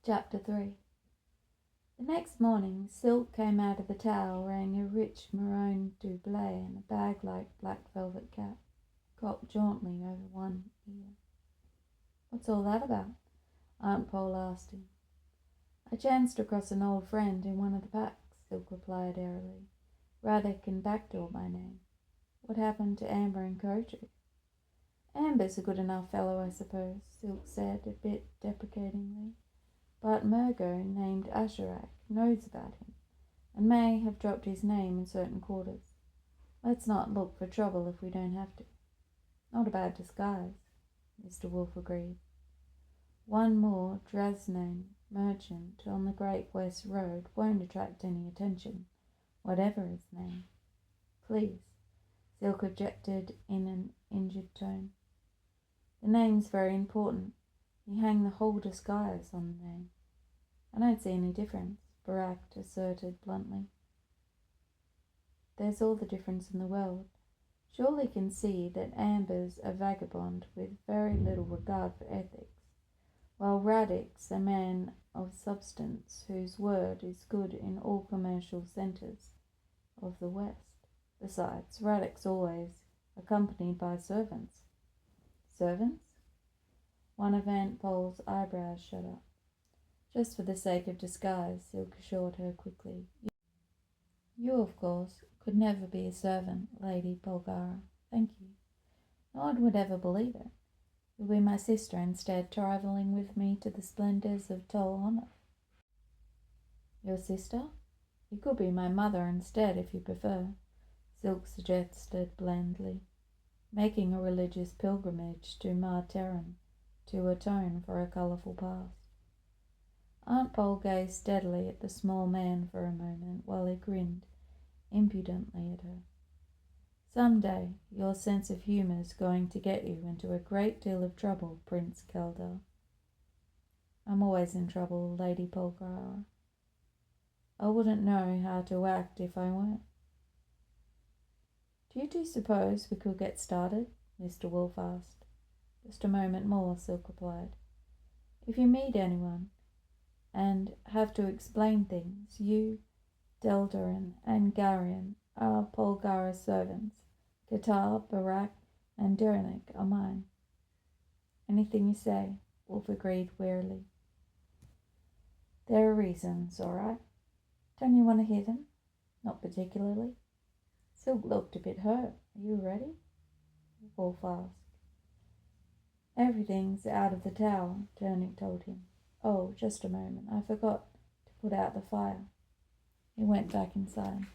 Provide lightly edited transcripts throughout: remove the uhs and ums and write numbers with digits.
Chapter 3. The next morning, Silk came out of the tower wearing a rich maroon doublet and a bag-like black velvet cap, cocked jauntily over one ear. "What's all that about?" Aunt Pole asked him. "I chanced across an old friend in one of the packs," Silk replied airily. "Radic and Backdoor by name. What happened to Amber and Koju?" "Amber's a good enough fellow, I suppose," Silk said, a bit deprecatingly. "But Murgo, named Asherak, knows about him, and may have dropped his name in certain quarters. Let's not look for trouble if we don't have to." "Not a bad disguise," Mr. Wolf agreed. "One more Drasnane merchant on the Great West Road won't attract any attention, whatever his name." "Please," Silk objected in an injured tone. "The name's very important. You hang the whole disguise on the name." "I don't see any difference," Barak asserted bluntly. "There's all the difference in the world. Surely you can see that Amber's a vagabond with very little regard for ethics, while Radic's a man of substance whose word is good in all commercial centres of the West. Besides, Radic's always accompanied by servants." "Servants?" One of Aunt Pole's eyebrows shot up. "Just for the sake of disguise," Silk assured her quickly. You, of course, could never be a servant, Lady Polgara. Thank you. No one would ever believe it. You'll be my sister instead, travelling with me to the splendours of Tol Honor." "Your sister? You could be my mother instead, if you prefer," Silk suggested blandly, "making a religious pilgrimage to Mar Terran to atone for a colourful past." Aunt Pole gazed steadily at the small man for a moment while he grinned impudently at her. "Some day your sense of humour's going to get you into a great deal of trouble, Prince Keldar." "I'm always in trouble, Lady Polgara. I wouldn't know how to act if I weren't." "Do you two suppose we could get started?" Mr. Wolf asked. "Just a moment more," Silk replied. "If you meet anyone and have to explain things, you, Deldarin, and Garion are Polgara's servants. Qatar, Barak, and Durnik are mine." "Anything you say," Wolf agreed wearily. "There are reasons, all right. Don't you want to hear them?" "Not particularly." Silk looked a bit hurt. "Are you ready?" Wolf asked. "Everything's out of the tower," Durnik told him. "Oh, just a moment. I forgot to put out the fire." He went back inside.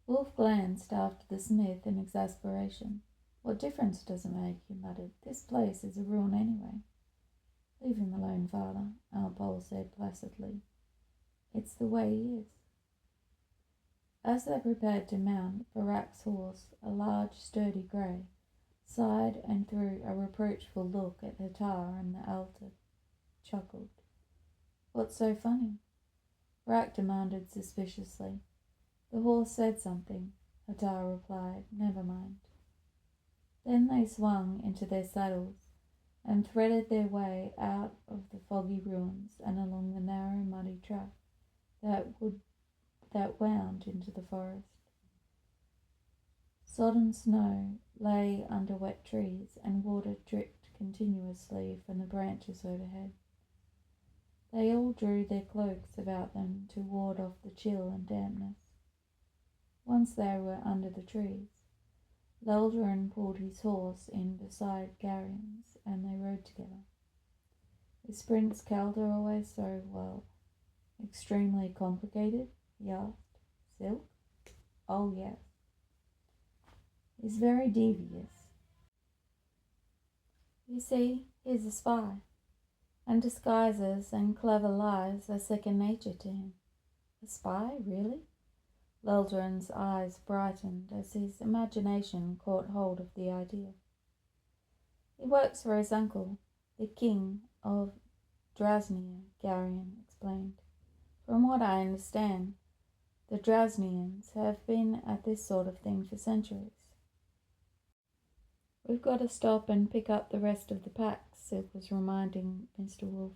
Wolf glanced after the smith in exasperation. "What difference does it make?" he muttered. "This place is a ruin anyway." "Leave him alone, father," Aunt Pole said placidly. "It's the way he is." As they prepared to mount, Barak's horse, a large sturdy grey, sighed and threw a reproachful look at Hatar and the elder chuckled. "What's so funny?" Barak demanded suspiciously. "The horse said something," Hatar replied. "Never mind." Then they swung into their saddles and threaded their way out of the foggy ruins and along the narrow muddy track that wound into the forest. Sodden snow lay under wet trees, and water dripped continuously from the branches overhead. They all drew their cloaks about them to ward off the chill and dampness. Once they were under the trees, Leldarin pulled his horse in beside Garion's, and they rode together. "Is Prince Keldar always so, extremely complicated?" he asked. "Silk?" "Oh, yes. He's very devious. You see, he's a spy, and disguises and clever lies are second nature to him." "A spy, really?" Leldarin's eyes brightened as his imagination caught hold of the idea. "He works for his uncle, the king of Drasnia," Garion explained. "From what I understand, the Drasnians have been at this sort of thing for centuries." We've got to stop and pick up the rest of the packs, Silk was reminding Mr. Wolf.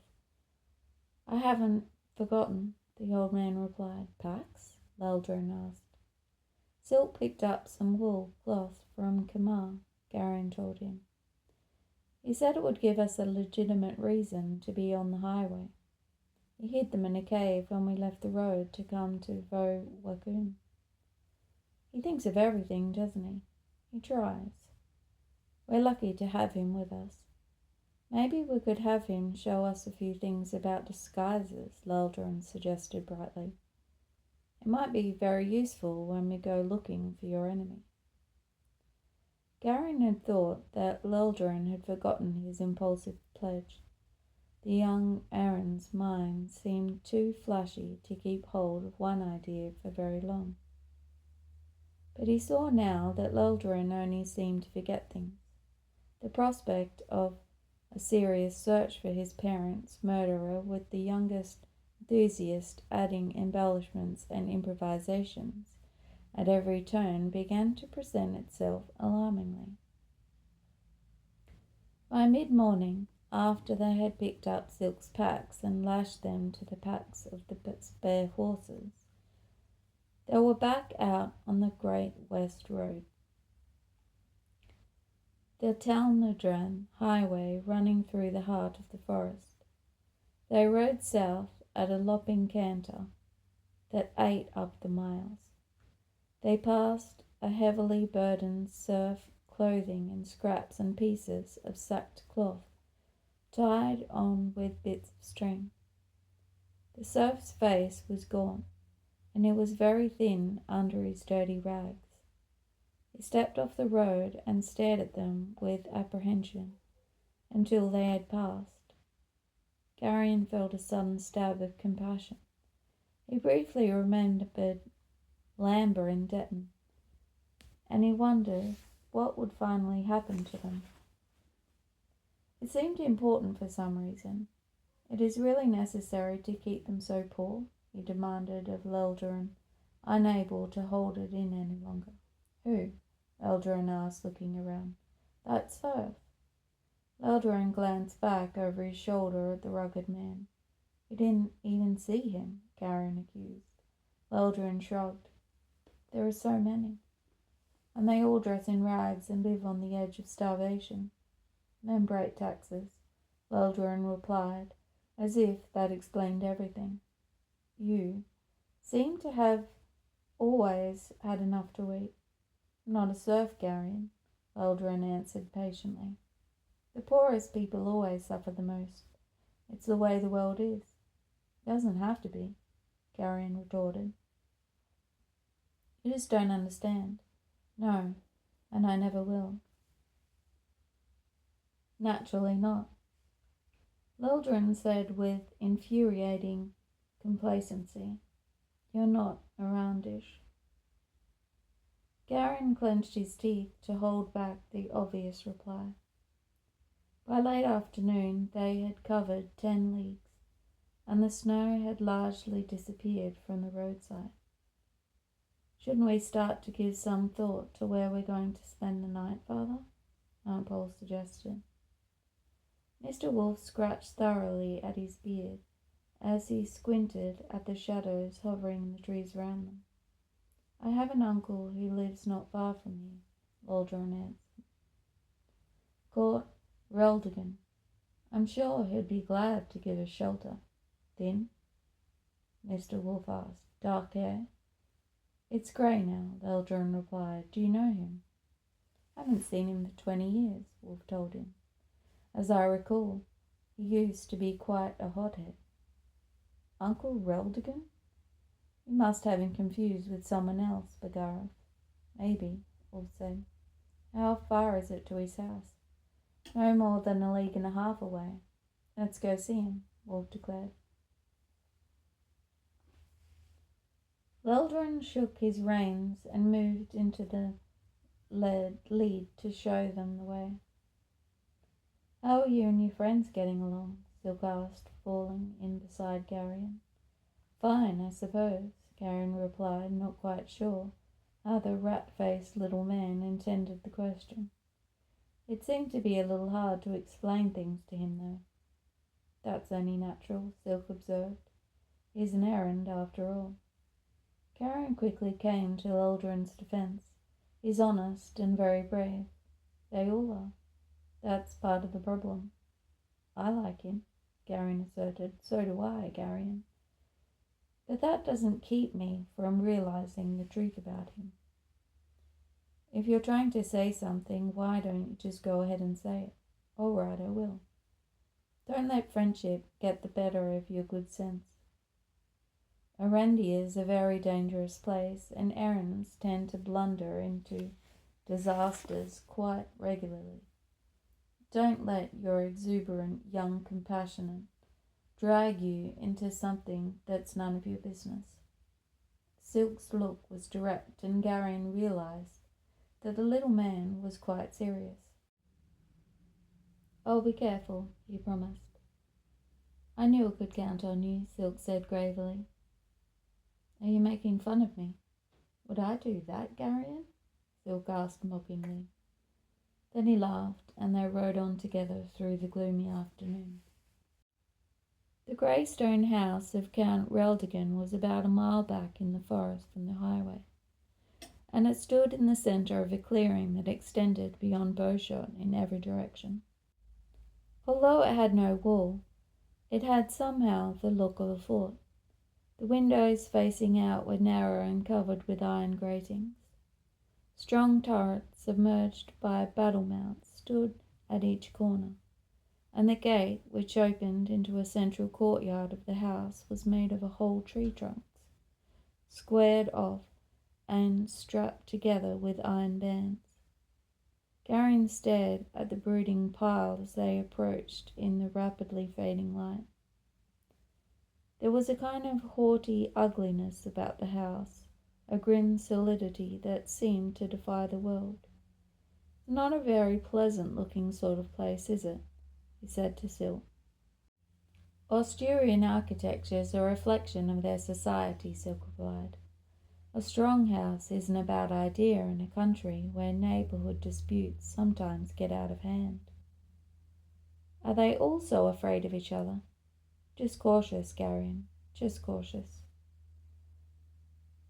I haven't forgotten, the old man replied. Packs? Leldron asked. Silk picked up some wool cloth from Kamar, Garion told him. He said it would give us a legitimate reason to be on the highway. He hid them in a cave when we left the road to come to Vo Wakun. He thinks of everything, doesn't he? He tries. We're lucky to have him with us. Maybe we could have him show us a few things about disguises, Leldron suggested brightly. It might be very useful when we go looking for your enemy. Garion had thought that Leldron had forgotten his impulsive pledge. The young Aaron's mind seemed too flashy to keep hold of one idea for very long. But he saw now that Leldron only seemed to forget things. The prospect of a serious search for his parents' murderer, with the youngest enthusiast adding embellishments and improvisations at every turn, began to present itself alarmingly. By mid-morning, after they had picked up Silk's packs and lashed them to the packs of the spare horses, they were back out on the Great West Road. The Talnadran highway running through the heart of the forest. They rode south at a lopping canter that ate up the miles. They passed a heavily burdened serf clothing and scraps and pieces of sacked cloth tied on with bits of string. The serf's face was gaunt, and it was very thin under his dirty rags. He stepped off the road and stared at them with apprehension until they had passed. Garion felt a sudden stab of compassion. He briefly remembered Lambert and Detton, and he wondered what would finally happen to them. It seemed important for some reason. It is really necessary to keep them so poor, he demanded of Leldron, unable to hold it in any longer. Who? Leldron asked, looking around. That serf. Leldron glanced back over his shoulder at the rugged man. He didn't even see him, Garion accused. Leldron shrugged. There are so many. And they all dress in rags and live on the edge of starvation. Then break taxes, Leldron replied, as if that explained everything. You seem to have always had enough to eat. Not a serf, Garion, Leldron answered patiently. The poorest people always suffer the most. It's the way the world is. It doesn't have to be, Garion retorted. You just don't understand. No, and I never will. Naturally not, Leldron said with infuriating complacency. You're not a roundish. Garion clenched his teeth to hold back the obvious reply. By late afternoon they had covered 10 leagues, and the snow had largely disappeared from the roadside. Shouldn't we start to give some thought to where we're going to spend the night, Father? Aunt Pole suggested. Mr. Wolf scratched thoroughly at his beard as he squinted at the shadows hovering in the trees around them. I have an uncle who lives not far from here, Leldron answered. Court Reldigan. I'm sure he'd be glad to give us shelter. Thin? Mr. Wolf asked. Dark hair? It's grey now, Leldron replied. Do you know him? I haven't seen him for 20 years, Wolf told him. As I recall, he used to be quite a hothead. Uncle Reldigan? You must have him confused with someone else, Bagarath. Maybe, Wolf said. How far is it to his house? No more than 1.5 leagues away. Let's go see him, Wolf declared. Leldron shook his reins and moved into the lead to show them the way. How are you and your friends getting along? Silk asked, falling in beside Garion. Fine, I suppose, Garion replied, not quite sure how the rat-faced little man intended the question. It seemed to be a little hard to explain things to him, though. That's only natural, Silk observed. He's an errand, after all. Karen quickly came to Eldrin's defence. He's honest and very brave. They all are. That's part of the problem. I like him, Garion asserted. So do I, Garion. But that doesn't keep me from realizing the truth about him. If you're trying to say something, why don't you just go ahead and say it? All right, I will. Don't let friendship get the better of your good sense. Arendi is a very dangerous place, and errands tend to blunder into disasters quite regularly. Don't let your exuberant young compassion drag you into something that's none of your business. Silk's look was direct, and Garion realized that the little man was quite serious. I'll be careful, he promised. I knew I could count on you, Silk said gravely. Are you making fun of me? Would I do that, Garion? Silk asked mockingly. Then he laughed, and they rode on together through the gloomy afternoon. The grey stone house of Count Reldigan was about a mile back in the forest from the highway, and it stood in the centre of a clearing that extended beyond bowshot in every direction. Although it had no wall, it had somehow the look of a fort. The windows facing out were narrow and covered with iron gratings. Strong turrets, submerged by battlements, stood at each corner, and the gate, which opened into a central courtyard of the house, was made of whole tree trunks, squared off and strapped together with iron bands. Garion stared at the brooding pile as they approached in the rapidly fading light. There was a kind of haughty ugliness about the house, a grim solidity that seemed to defy the world. Not a very pleasant-looking sort of place, is it? He said to Silk. Asturian architecture is a reflection of their society, Silk replied. A strong house isn't a bad idea in a country where neighbourhood disputes sometimes get out of hand. Are they also afraid of each other? Just cautious, Garion, just cautious.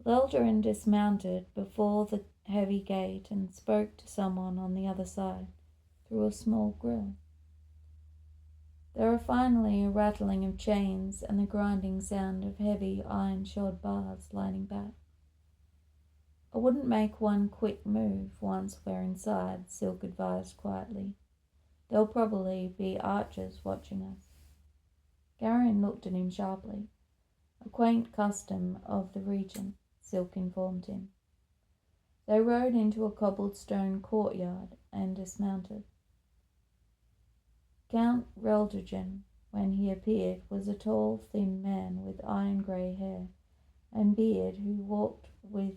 Eldrin dismounted before the heavy gate and spoke to someone on the other side through a small grill. There were finally a rattling of chains and the grinding sound of heavy iron-shod bars sliding back. I wouldn't make one quick move once we're inside, Silk advised quietly. There'll probably be archers watching us. Garion looked at him sharply. A quaint custom of the region, Silk informed him. They rode into a cobbled stone courtyard and dismounted. Count Reldigan, when he appeared, was a tall, thin man with iron-grey hair and beard who walked with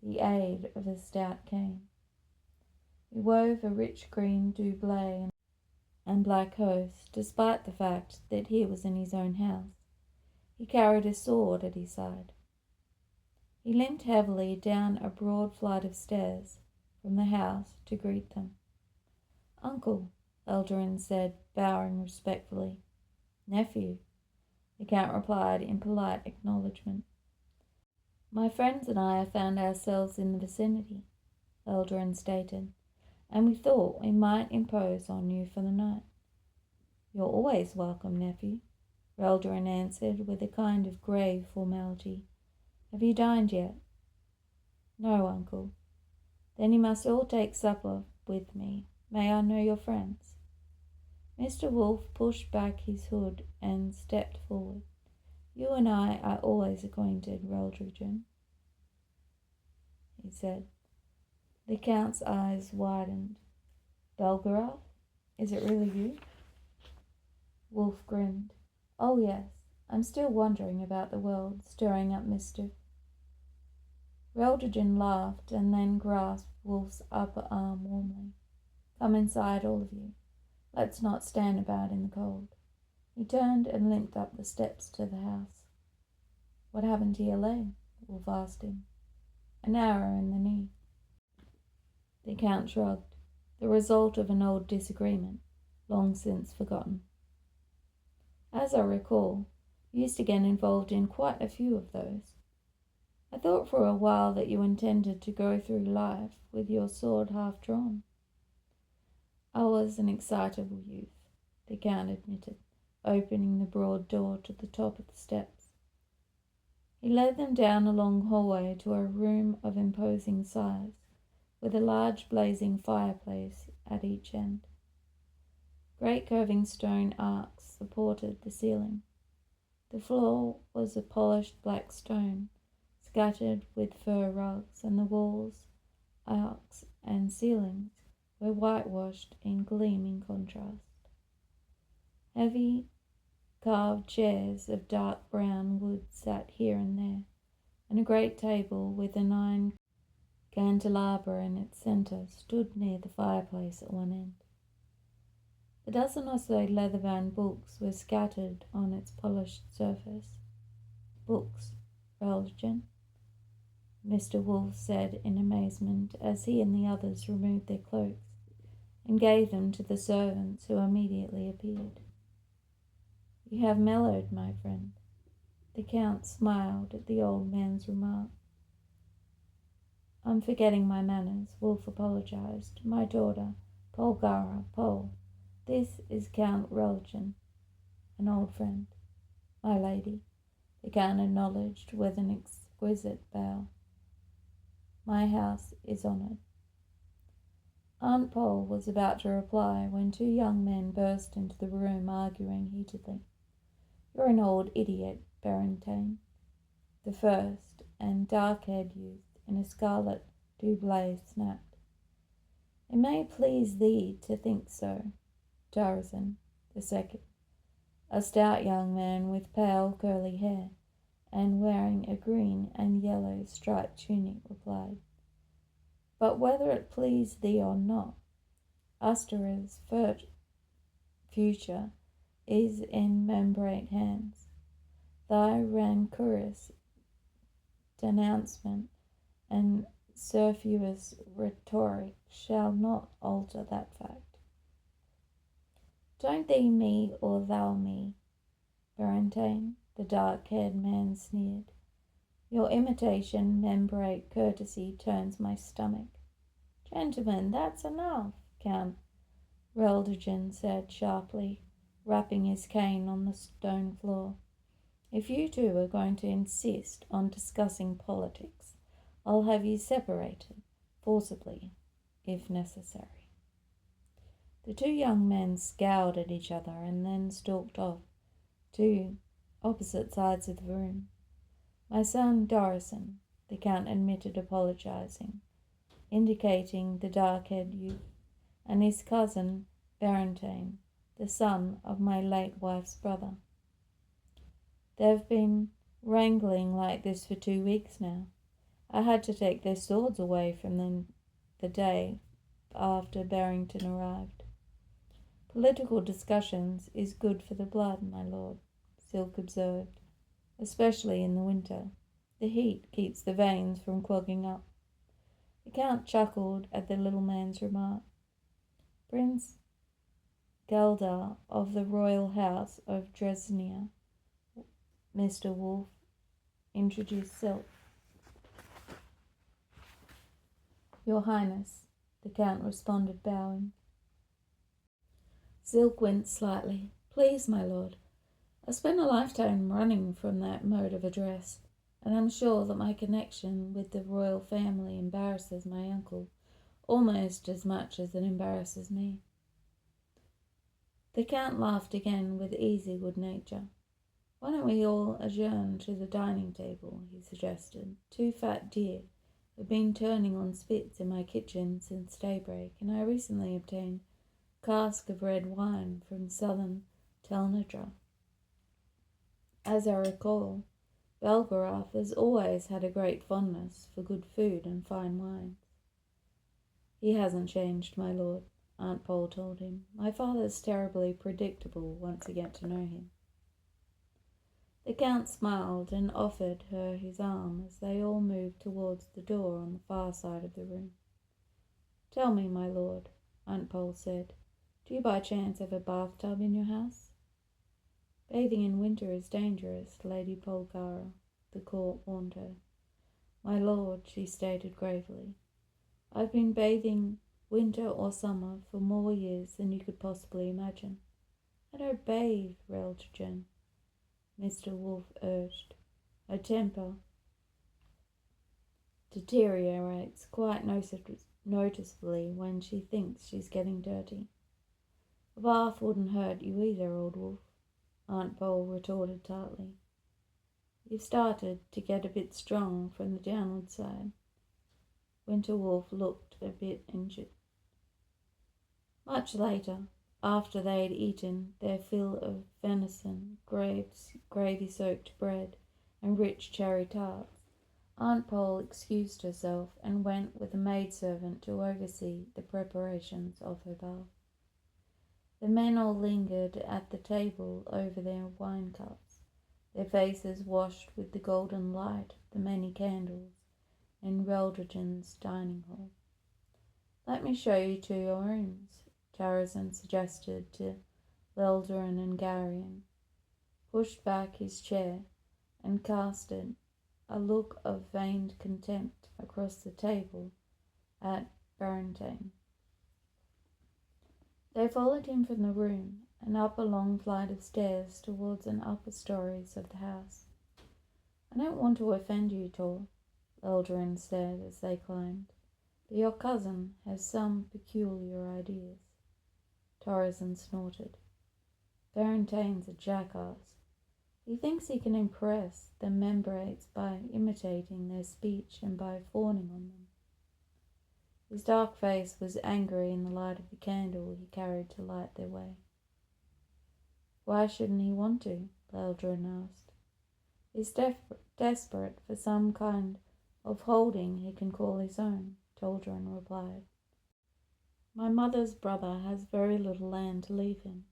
the aid of a stout cane. He wove a rich green doublet and black hose, despite the fact that he was in his own house. He carried a sword at his side. He limped heavily down a broad flight of stairs from the house to greet them. Uncle, Eldrin said, bowing respectfully. Nephew, the Count replied in polite acknowledgment. My friends and I have found ourselves in the vicinity, Eldrin stated, and we thought we might impose on you for the night. You're always welcome, nephew, Eldrin answered with a kind of grave formality. Have you dined yet? No, uncle. Then you must all take supper with me. May I know your friends? Mr. Wolf pushed back his hood and stepped forward. You and I are always acquainted, Reldrigen, he said. The Count's eyes widened. Belgarath? Is it really you? Wolf grinned. Oh, yes. I'm still wondering about the world, stirring up mischief. Reldrigen laughed and then grasped Wolf's upper arm warmly. Come inside, all of you. Let's not stand about in the cold. He turned and limped up the steps to the house. What happened to your leg? Wolf asked him. An arrow in the knee. The Count shrugged. the result of an old disagreement, long since forgotten. As I recall, you used to get involved in quite a few of those. I thought for a while that you intended to go through life with your sword half drawn. I was an excitable youth, the Count admitted, opening the broad door to the top of the steps. He led them down a long hallway to a room of imposing size, with a large blazing fireplace at each end. Great curving stone arcs supported the ceiling. The floor was of polished black stone, scattered with fur rugs, and the walls, arcs, and ceilings were whitewashed in gleaming contrast. Heavy carved chairs of dark brown wood sat here and there, and a great table with an iron candelabra in its centre stood near the fireplace at one end. A dozen or so leather-bound books were scattered on its polished surface. Books, Religion, Mr. Wolfe said in amazement as he and the others removed their cloaks and gave them to the servants who immediately appeared. You have mellowed, my friend. The Count smiled at the old man's remark. I'm forgetting my manners, Wolfe apologized. My daughter, Polgara, Pole. This is Count Religion, an old friend. My lady, the Count acknowledged with an exquisite bow. My house is honoured. Aunt Pole was about to reply when two young men burst into the room, arguing heatedly. You're an old idiot, Berentine, the first, and dark-haired youth in a scarlet doublet snapped. It may please thee to think so, Tarzan, the second, a stout young man with pale curly hair and wearing a green and yellow striped tunic, replied. But whether it please thee or not, Astera's future is in membrane hands. Thy rancorous denouncement and superfluous rhetoric shall not alter that fact. Don't thee me or thou me, Berentine, the dark-haired man sneered. Your imitation membrane courtesy turns my stomach. Gentlemen, that's enough, Count Reldigen said sharply, rapping his cane on the stone floor. If you two are going to insist on discussing politics, I'll have you separated, forcibly, if necessary. The two young men scowled at each other and then stalked off to opposite sides of the room. My son Dorison, the Count admitted, apologizing, indicating the dark-haired youth, and his cousin Berentine, the son of my late wife's brother. They've been wrangling like this for 2 weeks now. I had to take their swords away from them the day after Barrington arrived. Political discussions is good for the blood, my lord, Silk observed, especially in the winter. The heat keeps the veins from clogging up. The Count chuckled at the little man's remark. Prince Geldar of the royal house of Dresnia, Mr. Wolfe introduced Silk. Your Highness, the Count responded, bowing. Silk winced slightly. Please, my lord. I spent a lifetime running from that mode of address, and I'm sure that my connection with the royal family embarrasses my uncle almost as much as it embarrasses me. The Count laughed again with easy good nature. Why don't we all adjourn to the dining table, he suggested. 2 fat deer have been turning on spits in my kitchen since daybreak, and I recently obtained a cask of red wine from southern Telnadra. As I recall, Belgarath has always had a great fondness for good food and fine wines. He hasn't changed, my lord, Aunt Pole told him. My father's terribly predictable once you get to know him. The Count smiled and offered her his arm as they all moved towards the door on the far side of the room. Tell me, my lord, Aunt Pole said. Do you by chance have a bathtub in your house? Bathing in winter is dangerous, Lady Polgara, the court warned her. My lord, she stated gravely, I've been bathing winter or summer for more years than you could possibly imagine. I don't bathe, railed Jen. Mr. Wolf urged. Her temper deteriorates quite noticeably when she thinks she's getting dirty. A bath wouldn't hurt you either, old wolf, Aunt Pole retorted tartly. You've started to get a bit strong from the downward side. Winter Wolf looked a bit injured. Much later, after they had eaten their fill of venison, gravy-soaked bread, and rich cherry tarts, Aunt Pole excused herself and went with a maidservant to oversee the preparations of her bath. The men all lingered at the table over their wine cups, their faces washed with the golden light of the many candles in Reldridge's dining hall. Let me show you to your rooms, Tarazan suggested to Leldarin, and Garion pushed back his chair and casted a look of feigned contempt across the table at Barentane. They followed him from the room and up a long flight of stairs towards an upper stories of the house. I don't want to offend you, Tor, Leldarin said as they climbed, but your cousin has some peculiar ideas. Tarazan snorted. Barentane's a jackass. He thinks he can impress the membrates by imitating their speech and by fawning on them. His dark face was angry in the light of the candle he carried to light their way. Why shouldn't he want to? Leldarin asked. He's desperate for some kind of holding he can call his own, Taldarin replied. My mother's brother has very little land to leave him.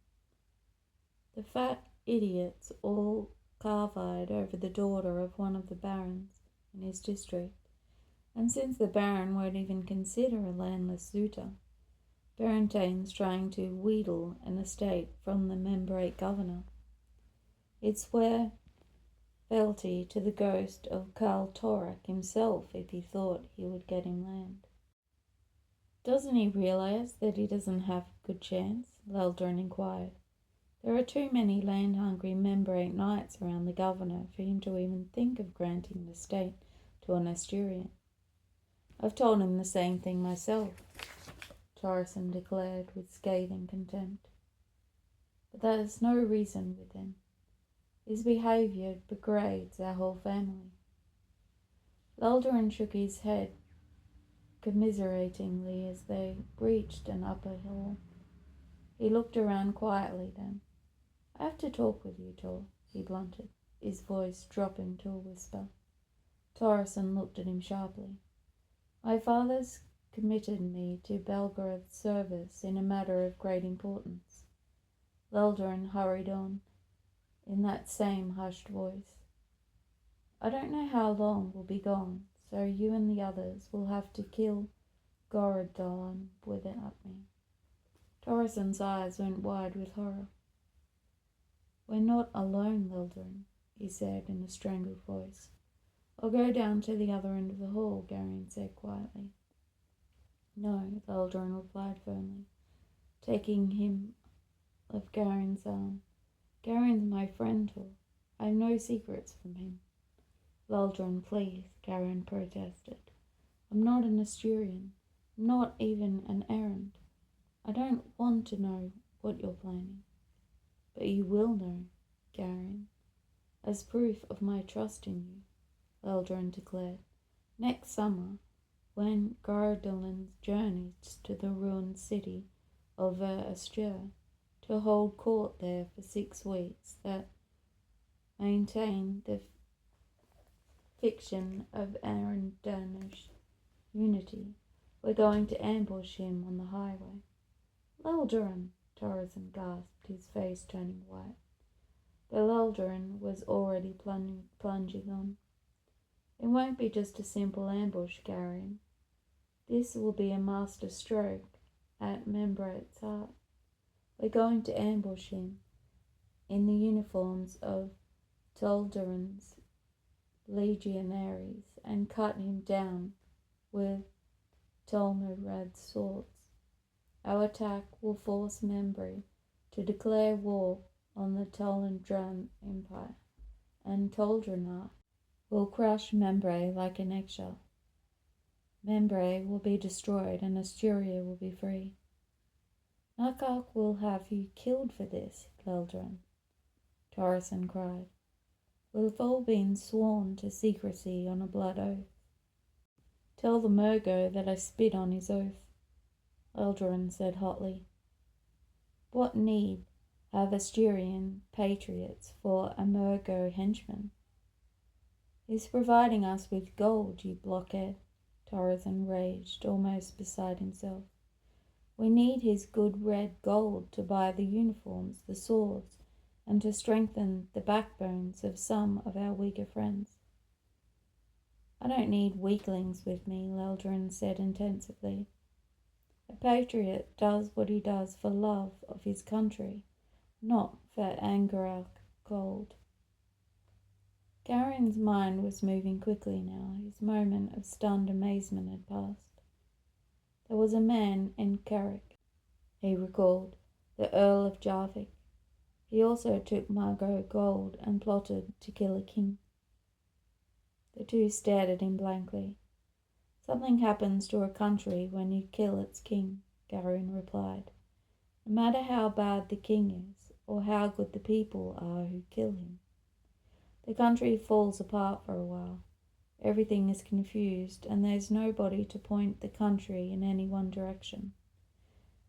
The fat idiots all carvied over the daughter of one of the barons in his district, and since the baron won't even consider a landless suitor, Barentane's trying to wheedle an estate from the membrate governor. It's where fealty to the ghost of Karl Torak himself if he thought he would get him land. Doesn't he realize that he doesn't have a good chance? Leldarin inquired. There are too many land-hungry membrate knights around the governor for him to even think of granting the estate to an Asturian. I've told him the same thing myself, Tarazan declared with scathing contempt. But that is no reason with him. His behaviour degrades our whole family. Leldarin shook his head commiseratingly as they reached an upper hall. He looked around quietly then. I have to talk with you, Tor, he blunted, his voice dropping to a whisper. Tarazan looked at him sharply. My father's committed me to Belgorod's service in a matter of great importance. Leldarin hurried on, in that same hushed voice. I don't know how long we'll be gone, so you and the others will have to kill Gorodon without me. Tarazan's eyes went wide with horror. We're not alone, Leldarin, he said in a strangled voice. I'll go down to the other end of the hall, Garion said quietly. No, Leldarin replied firmly, taking him of Garion's arm. Garion's my friend, Tor. I have no secrets from him. Leldarin, please, Garion protested. I'm not an Asturian, not even an errand. I don't want to know what you're planning. But you will know, Garion, as proof of my trust in you, Leldarin declared. Next summer, when Gorodon journeys to the ruined city of Astur to hold court there for 6 weeks that maintain the fiction of Arendanish unity, we're going to ambush him on the highway. Leldarin, Tarazan gasped, his face turning white. But Leldarin was already plunging on. It won't be just a simple ambush, Garion. This will be a master stroke, at Membrate's heart. We're going to ambush him in the uniforms of Toldarin's legionaries and cut him down with Tolmerad's swords. Our attack will force Membray to declare war on the Toldran Empire, and Toldranar will crush Membray like an eggshell. Membray will be destroyed and Asturia will be free. Narkok will have you killed for this, Leldran, Torreson cried. We've all been sworn to secrecy on a blood oath. Tell the Murgo that I spit on his oath, Eldrin said hotly. What need have Asturian patriots for a Murgo henchman? He's providing us with gold, you blockhead, Torreson raged, almost beside himself. We need his good red gold to buy the uniforms, the swords, and to strengthen the backbones of some of our weaker friends. I don't need weaklings with me, Leldrin said intensively. A patriot does what he does for love of his country, not for Angarak gold. Garen's mind was moving quickly now. His moment of stunned amazement had passed. There was a man in Carrick, he recalled, the Earl of Jarvik. He also took Margot gold and plotted to kill a king. The two stared at him blankly. Something happens to a country when you kill its king, Garin replied. No matter how bad the king is, or how good the people are who kill him. The country falls apart for a while. Everything is confused, and there's nobody to point the country in any one direction.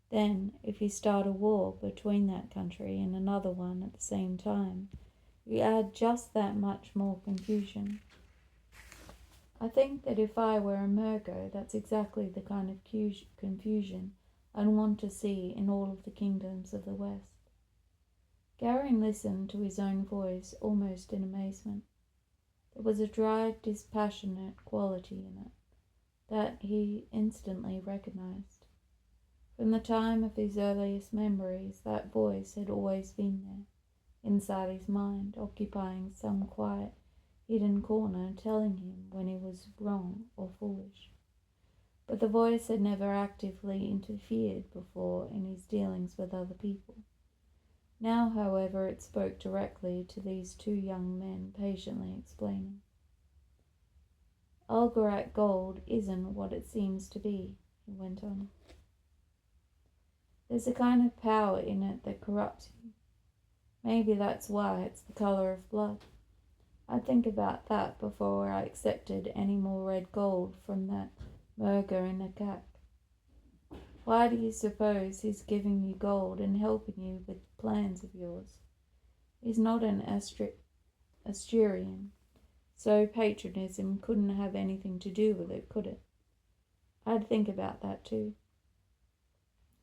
Then, if you start a war between that country and another one at the same time, you add just that much more confusion. I think that if I were a Murgo, that's exactly the kind of confusion I'd want to see in all of the kingdoms of the West. Garin listened to his own voice almost in amazement. There was a dry, dispassionate quality in it that he instantly recognized. From the time of his earliest memories, that voice had always been there, inside his mind, occupying some quiet, hidden corner, telling him when he was wrong or foolish. But the voice had never actively interfered before in his dealings with other people. Now, however, it spoke directly to these two young men, patiently explaining. Algarak gold isn't what it seems to be, he went on. There's a kind of power in it that corrupts you. Maybe that's why it's the color of blood. I'd think about that before I accepted any more red gold from that Murgo in a cap. Why do you suppose he's giving you gold and helping you with plans of yours? He's not an Asturian, so patriotism couldn't have anything to do with it, could it? I'd think about that too.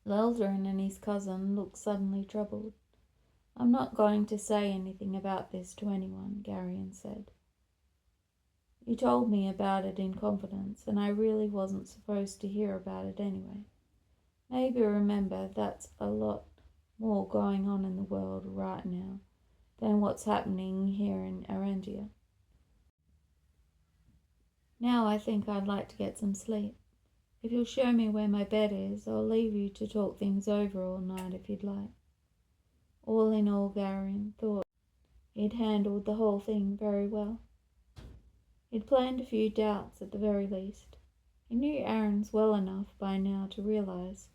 Leldrin and his cousin looked suddenly troubled. I'm not going to say anything about this to anyone, Garion said. You told me about it in confidence, and I really wasn't supposed to hear about it anyway. Maybe remember that's a lot more going on in the world right now than what's happening here in Arandia. Now I think I'd like to get some sleep. If you'll show me where my bed is, I'll leave you to talk things over all night if you'd like. All in all, Garin thought he'd handled the whole thing very well. He'd planned a few doubts at the very least. He knew Aaron's well enough by now to realize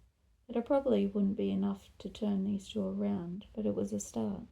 that it probably wouldn't be enough to turn these two around, but it was a start.